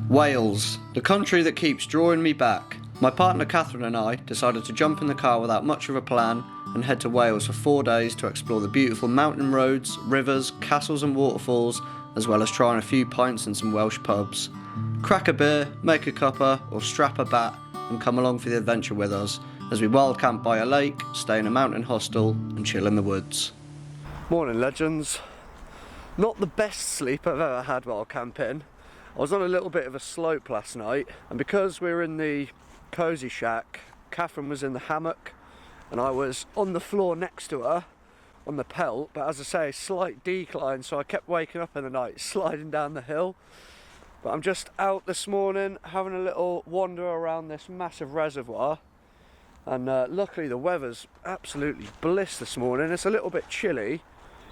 Wales, the country that keeps drawing me back. My partner Katherine and I decided to jump in the car without much of a plan and head to Wales for 4 days to explore the beautiful mountain roads, rivers, castles and waterfalls, as well as trying a few pints in some Welsh pubs. Crack a beer, make a cuppa or strap a bat and come along for the adventure with us as we wild camp by a lake, stay in a mountain hostel and chill in the woods. Morning legends. Not the best sleep I've ever had while camping. I was on a little bit of a slope last night, and because we were in the cosy shack, Katherine was in the hammock and I was on the floor next to her on the pelt, but as I say, slight decline, so I kept waking up in the night sliding down the hill. But I'm just out this morning having a little wander around this massive reservoir, and luckily the weather's absolutely bliss this morning. It's a little bit chilly.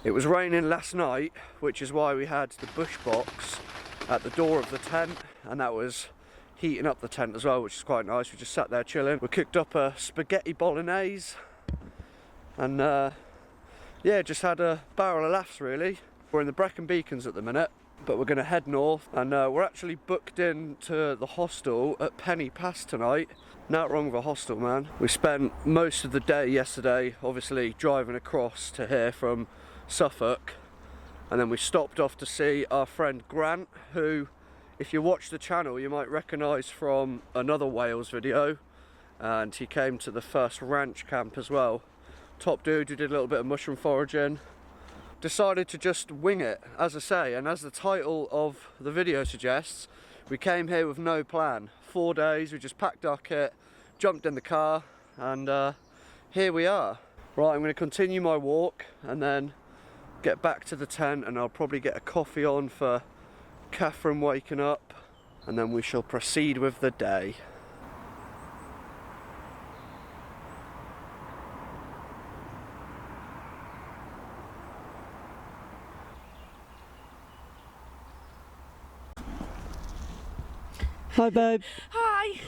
It was raining last night, which is why we had the bush box at the door of the tent, and that was heating up the tent as well, which is quite nice. We just sat there chilling. We cooked up a spaghetti bolognese and yeah, just had a barrel of laughs really. We're in the Brecon Beacons at the minute, but we're going to head north, and we're actually booked in to the hostel at Penny Pass tonight. Not wrong with a hostel, man. We spent most of the day yesterday obviously driving across to here from Suffolk, and then we stopped off to see our friend Grant, who, if you watch the channel, you might recognise from another Wales video, and he came to the first ranch camp as well. Top dude who did a little bit of mushroom foraging. Decided to just wing it, as I say, and as the title of the video suggests, we came here with no plan. 4 days, we just packed our kit, jumped in the car, and here we are. Right, I'm going to continue my walk and then get back to the tent, and I'll probably get a coffee on for Katherine waking up, and then we shall proceed with the day. Hi babe. Hi.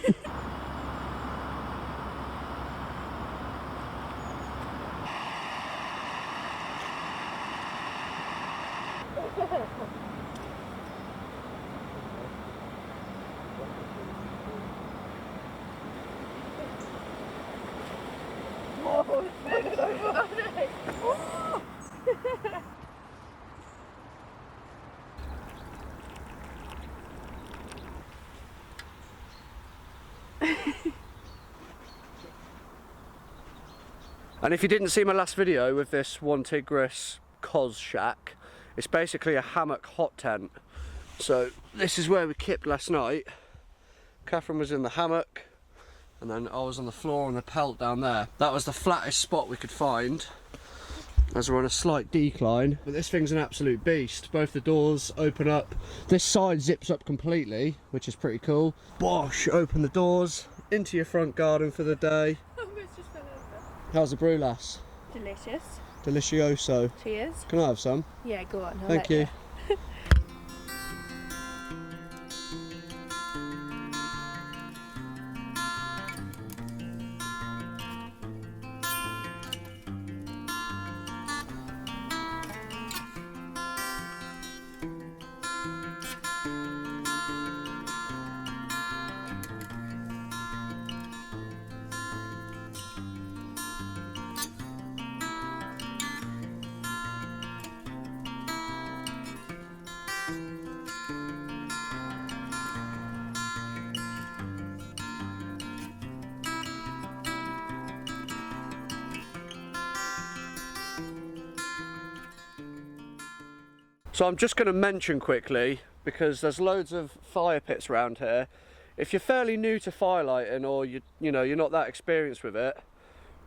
And if you didn't see my last video with this one Tigris Cos shack, it's basically a hammock hot tent. So this is where we kipped last night. Katherine was in the hammock, and then I was on the floor on the pelt down there. That was the flattest spot we could find, as we're on a slight decline. But this thing's an absolute beast. Both the doors open up. This side zips up completely, which is pretty cool. Bosh, open the doors, into your front garden for the day. How's the brew, lass? Delicious. Delicioso. Cheers. Can I have some? Yeah, go on. Thank you. So I'm just going to mention quickly, because there's loads of fire pits around here. If you're fairly new to firelighting, or you're not that experienced with it,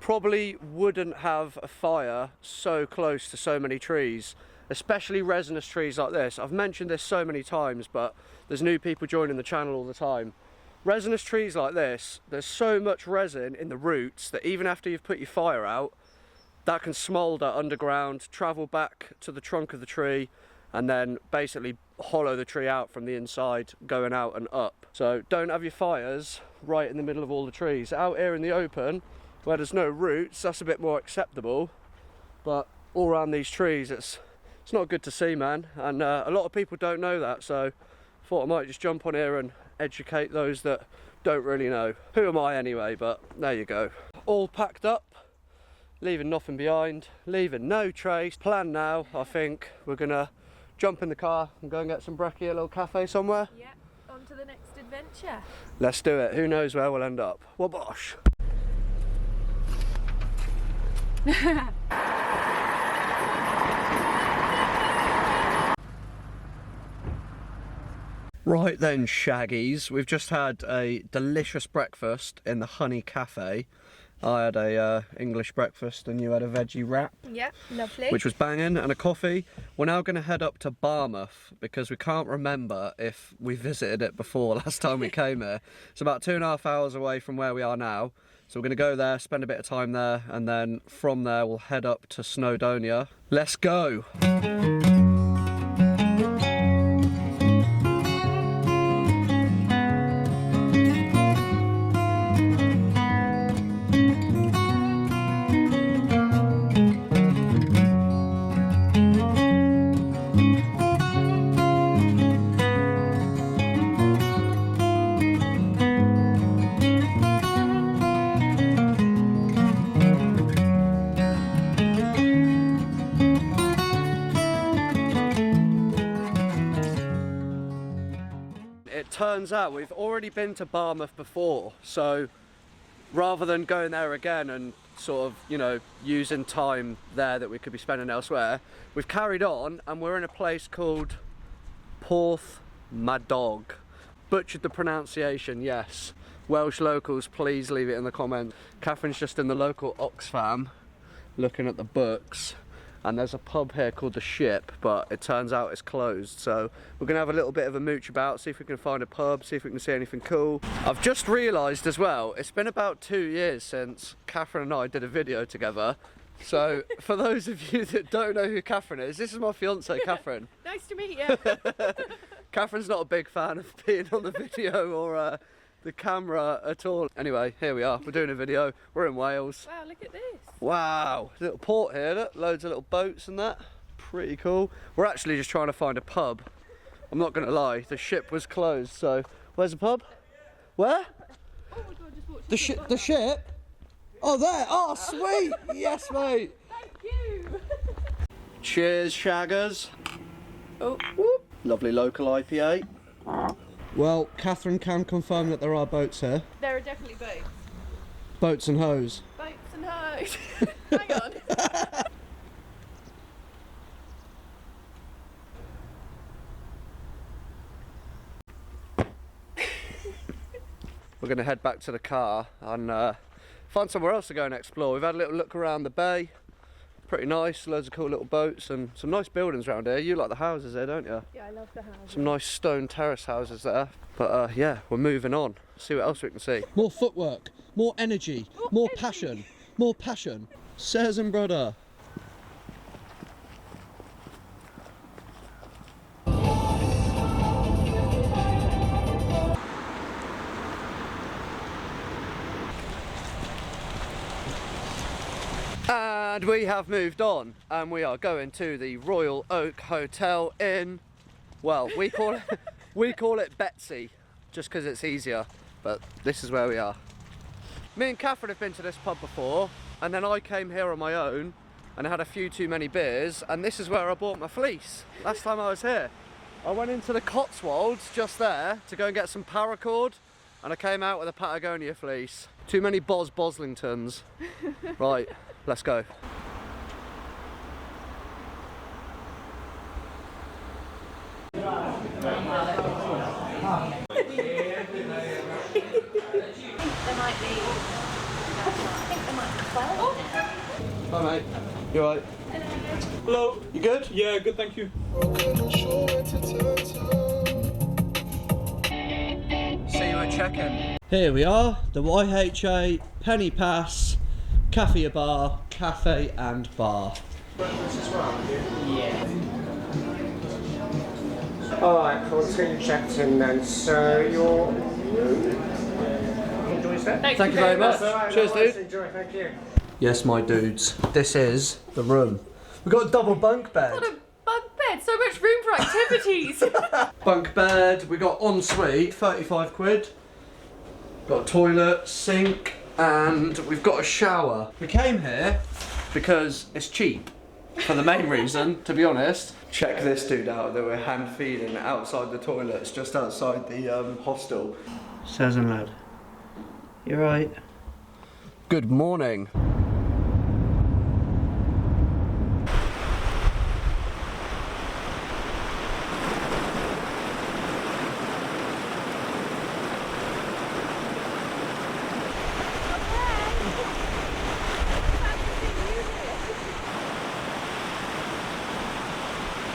probably wouldn't have a fire so close to so many trees, especially resinous trees like this. I've mentioned this so many times, but there's new people joining the channel all the time. Resinous trees like this, there's so much resin in the roots that even after you've put your fire out, that can smoulder underground, travel back to the trunk of the tree, and then basically hollow the tree out from the inside, going out and up. So don't have your fires right in the middle of all the trees. Out here in the open, where there's no roots, that's a bit more acceptable, but all around these trees it's not good to see, man, and a lot of people don't know that, so thought I might just jump on here and educate those that don't really know. Who am I anyway, but there you go. All packed up, leaving nothing behind, leaving no trace. Plan now, I think we're gonna jump in the car and go and get some brekkie at a little cafe somewhere. Yeah, on to the next adventure. Let's do it. Who knows where we'll end up. Wabosh. Right then, Shaggies, we've just had a delicious breakfast in the Honey Cafe. I had a English breakfast and you had a veggie wrap. Yeah, lovely. Which was banging, and a coffee. We're now going to head up to Barmouth because we can't remember if we visited it before last time we came here. It's about 2.5 hours away from where we are now. So we're going to go there, spend a bit of time there, and then from there we'll head up to Snowdonia. Let's go! It turns out we've already been to Barmouth before, so rather than going there again and sort of, you know, using time there that we could be spending elsewhere, we've carried on and we're in a place called Porth Madog. Butchered the pronunciation, yes. Welsh locals, please leave it in the comments. Catherine's just in the local Oxfam looking at the books. And there's a pub here called The Ship, but it turns out it's closed. So we're gonna have a little bit of a mooch about, see if we can find a pub, see if we can see anything cool. I've just realised as well, it's been about 2 years since Katherine and I did a video together. So for those of you that don't know who Katherine is, this is my fiance, Katherine. Nice to meet you. Catherine's not a big fan of being on the video or the camera at all. Anyway, here we are, we're doing a video, we're in Wales. Wow, look at this. Wow, little port here, look, loads of little boats and that. Pretty cool. We're actually just trying to find a pub. I'm not gonna lie, the Ship was closed, so where's the pub? Where? Oh my God, just watch The Ship? Oh, there, oh sweet, yes mate. Thank you. Cheers, shaggers. Oh, Whoop. Lovely local IPA. Well, Katherine can confirm that there are boats here. there are definitely boats. Boats and hoes. Boats and hoes. Hang on. We're going to head back to the car and find somewhere else to go and explore. We've had a little look around the bay. Pretty nice, loads of cool little boats and some nice buildings around here. You like the houses here, don't you? Yeah, I love the house. Some nice stone terrace houses there. But yeah, we're moving on. See what else we can see. More footwork, more energy, more passion, more passion. Says and brother. And we have moved on and we are going to the Royal Oak Hotel in, well, we call it Betsy just because it's easier, but this is where we are. Me and Katherine have been to this pub before and then I came here on my own and had a few too many beers and this is where I bought my fleece last time I was here. I went into the Cotswolds just there to go and get some paracord and I came out with a Patagonia fleece. Too many Boslingtons. Right. Let's go. Hi mate, you alright? Hello. You good? Yeah, good, thank you. See you at check-in. Here we are, the YHA Penny Pass Cafe Bar, Cafe and Bar. Breakfast as well, Yeah. Alright, cool, let's get you checked in then. So your enjoy that. Thank you very much. Right, Cheers, no worries, dude. Enjoy, thank you. Yes, my dudes, this is the room. We've got a double bunk bed. What a bunk bed, so much room for activities. Bunk bed, we got ensuite, 35 quid. Got a toilet, sink, and we've got a shower. We came here because it's cheap, for the main reason, to be honest. Check this dude out that we're hand feeding outside the toilets, just outside the hostel. Says and lad. You're right. Good morning.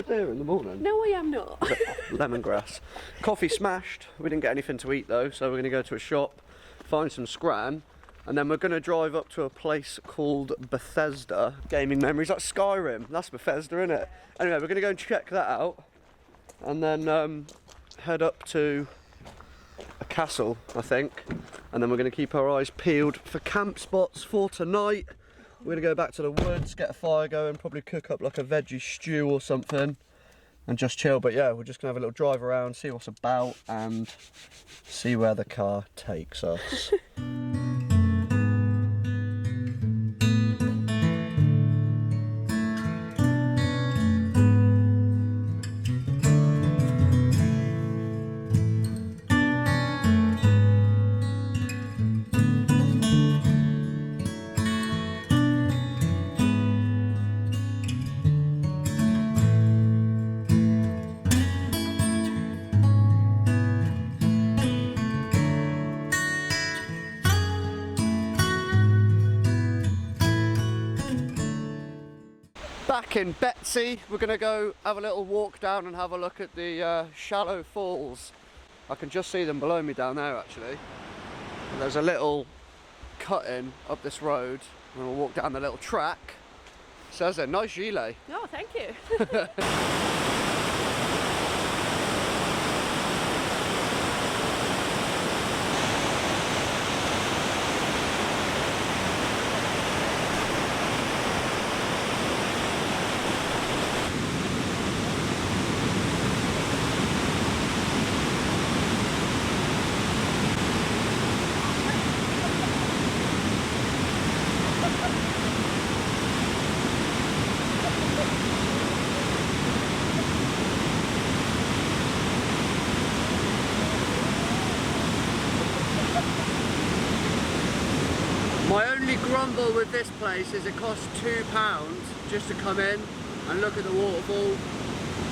There in the morning. No, I am not. Lemongrass. Coffee smashed. We didn't get anything to eat though, so we're going to go to a shop, find some scran, and then we're going to drive up to a place called Bethesda. Gaming memories, like Skyrim. That's Bethesda, isn't it? Anyway, we're going to go and check that out, and then head up to a castle, I think, and then we're going to keep our eyes peeled for camp spots for tonight. We're going to go back to the woods, get a fire going, probably cook up like a veggie stew or something and just chill. But yeah, we're just going to have a little drive around, see what's about and see where the car takes us. Back in Betws-y, we're going to go have a little walk down and have a look at the shallow falls. I can just see them below me down there actually. And there's a little cut-in up this road and we'll walk down the little track. Says a nice gilet. Oh, thank you. My only grumble with this place is it costs £2 just to come in and look at the waterfall,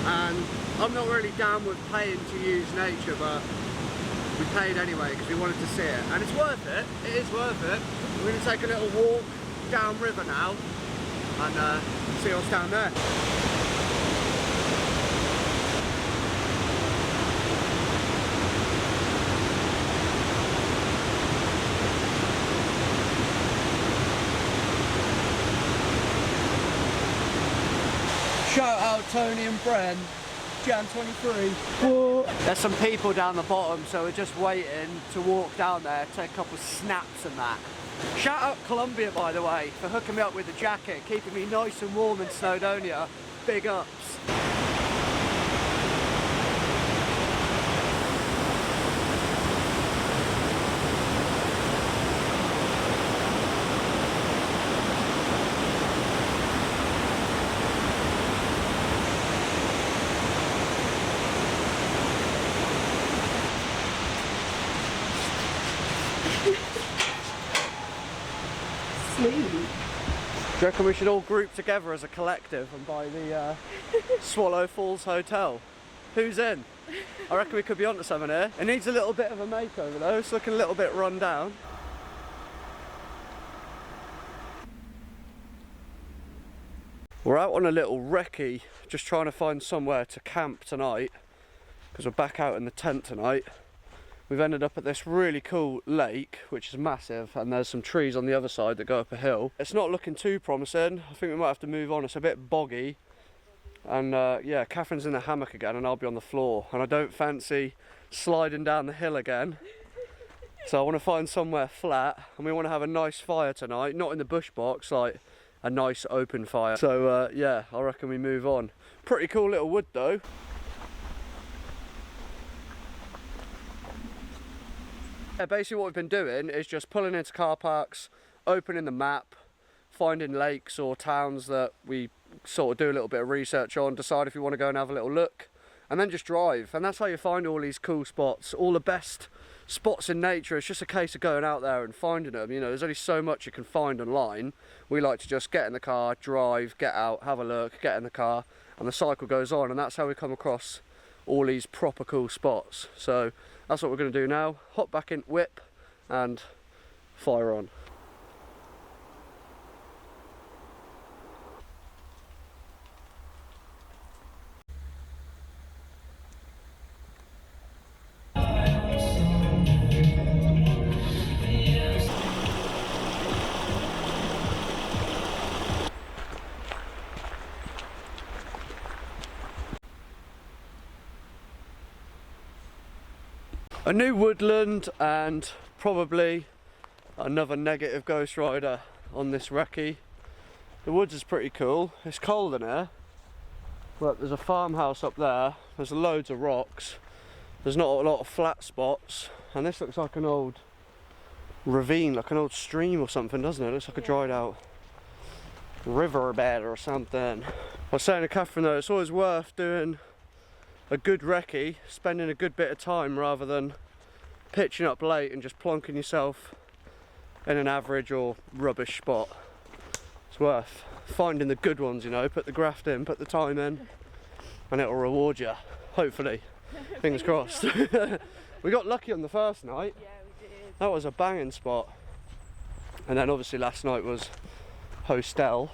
and I'm not really down with paying to use nature, but we paid anyway because we wanted to see it, and it's worth it. It is worth it. We're going to take a little walk down river now and see what's down there. Shout out Tony and Bren, Jan 23. Whoa. There's some people down the bottom, so we're just waiting to walk down there, take a couple of snaps and that. Shout out Columbia, by the way, for hooking me up with the jacket, keeping me nice and warm in Snowdonia. Big ups. Do you reckon we should all group together as a collective and buy the Swallow Falls Hotel? Who's in? I reckon we could be onto something here. It needs a little bit of a makeover though, it's looking a little bit run down. We're out on a little recce, just trying to find somewhere to camp tonight, because we're back out in the tent tonight. We've ended up at this really cool lake, which is massive, and there's some trees on the other side that go up a hill. It's not looking too promising. I think we might have to move on. It's a bit boggy. And yeah, Katherine's in the hammock again and I'll be on the floor. And I don't fancy sliding down the hill again. So I want to find somewhere flat, and we want to have a nice fire tonight. Not in the bush box, like a nice open fire. So yeah, I reckon we move on. Pretty cool little wood though. Yeah, basically what we've been doing is just pulling into car parks, opening the map, finding lakes or towns that we sort of do a little bit of research on, decide if you want to go and have a little look, and then just drive. And that's how you find all these cool spots, all the best spots in nature. It's just a case of going out there and finding them. You know, there's only so much you can find online. We like to just get in the car, drive, get out, have a look, get in the car, and the cycle goes on. And that's how we come across all these proper cool spots. So that's what we're going to do now. Hop back in, whip, and fire on. A new woodland and probably another negative Ghost Rider on this recce. The woods is pretty cool. It's cold in here. Look, there's a farmhouse up there. There's loads of rocks. There's not a lot of flat spots. And this looks like an old ravine, like an old stream or something, doesn't it? It looks like a dried out riverbed or something. I was saying to Katherine though, it's always worth doing a good recce, spending a good bit of time rather than pitching up late and just plonking yourself in an average or rubbish spot. It's worth finding the good ones, you know, put the graft in, put the time in, and it'll reward you, hopefully. Fingers crossed. We got lucky on the first night. Yeah, we did. That was a banging spot. And then obviously last night was hostel.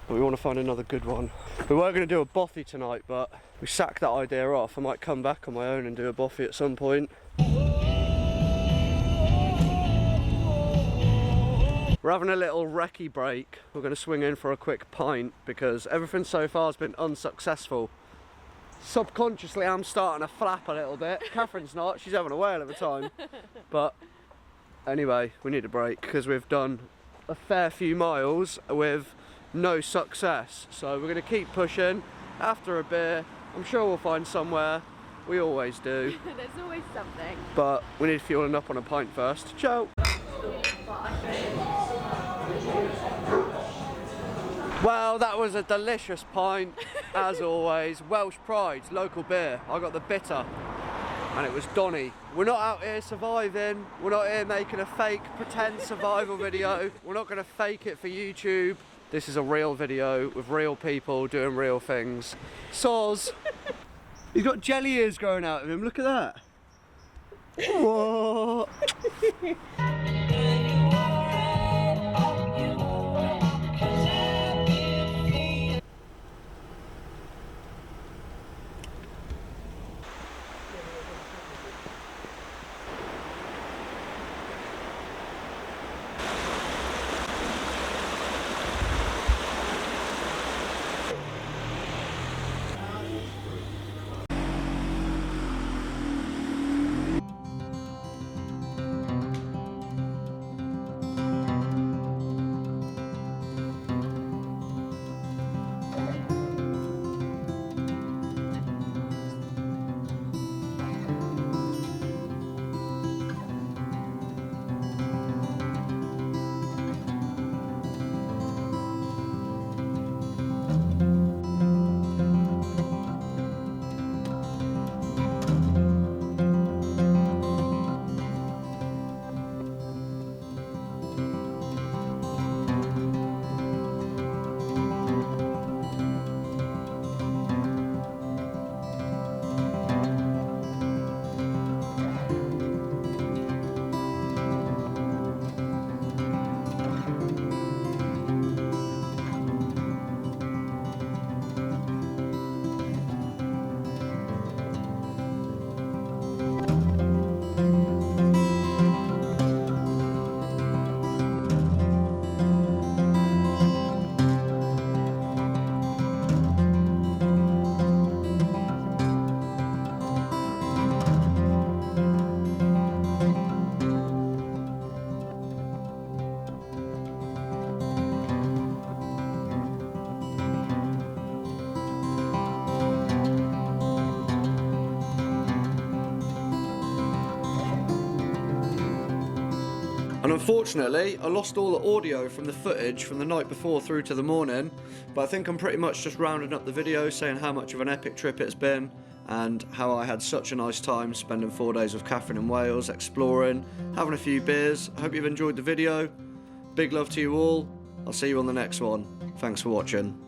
But we want to find another good one. We were going to do a bothy tonight, but we sacked that idea off. I might come back on my own and do a bothy at some point. We're having a little recce break. We're going to swing in for a quick pint because everything so far has been unsuccessful. Subconsciously I'm starting to flap a little bit. Catherine's not, she's having a whale of a time. But anyway, we need a break because we've done a fair few miles with no success, so we're going to keep pushing. After a beer, I'm sure we'll find somewhere. We always do. There's always something. But we need fueling up on a pint first. Ciao! Well, that was a delicious pint, as always. Welsh Pride's local beer. I got the bitter, and it was Donny. We're not out here surviving. We're not here making a fake pretend survival video. We're not going to fake it for YouTube. This is a real video with real people doing real things. Soz! He's got jelly ears growing out of him, look at that! What? Unfortunately, I lost all the audio from the footage from the night before through to the morning, but I think I'm pretty much just rounding up the video saying how much of an epic trip it's been and how I had such a nice time spending 4 days with Katherine in Wales, exploring, having a few beers. I hope you've enjoyed the video. Big love to you all. I'll see you on the next one. Thanks for watching.